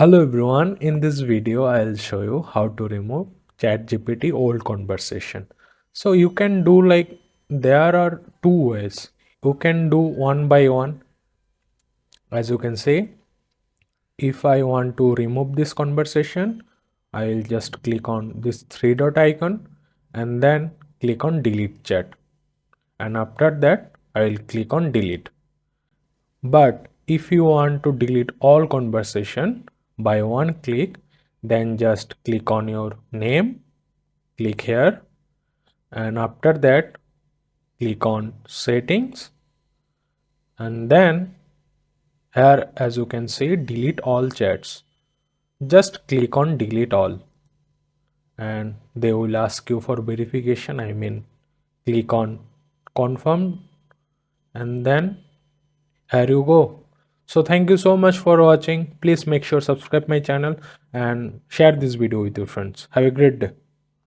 Hello everyone, in this video I'll show you how to remove ChatGPT old conversation. So you can do there are two ways. You can do one by one. As you can see, if I want to remove this conversation, I'll just click on this three dot icon and then click on delete chat. And after that, I'll click on delete. But if you want to delete all conversation by one click, then just click on your name, click here, and after that, click on settings, and then here, as you can see, delete all chats. Just click on delete all, and they will ask you for verification. Click on confirm, and then here you go. So thank you so much for watching. Please make sure subscribe my channel and share this video with your friends. Have a great day.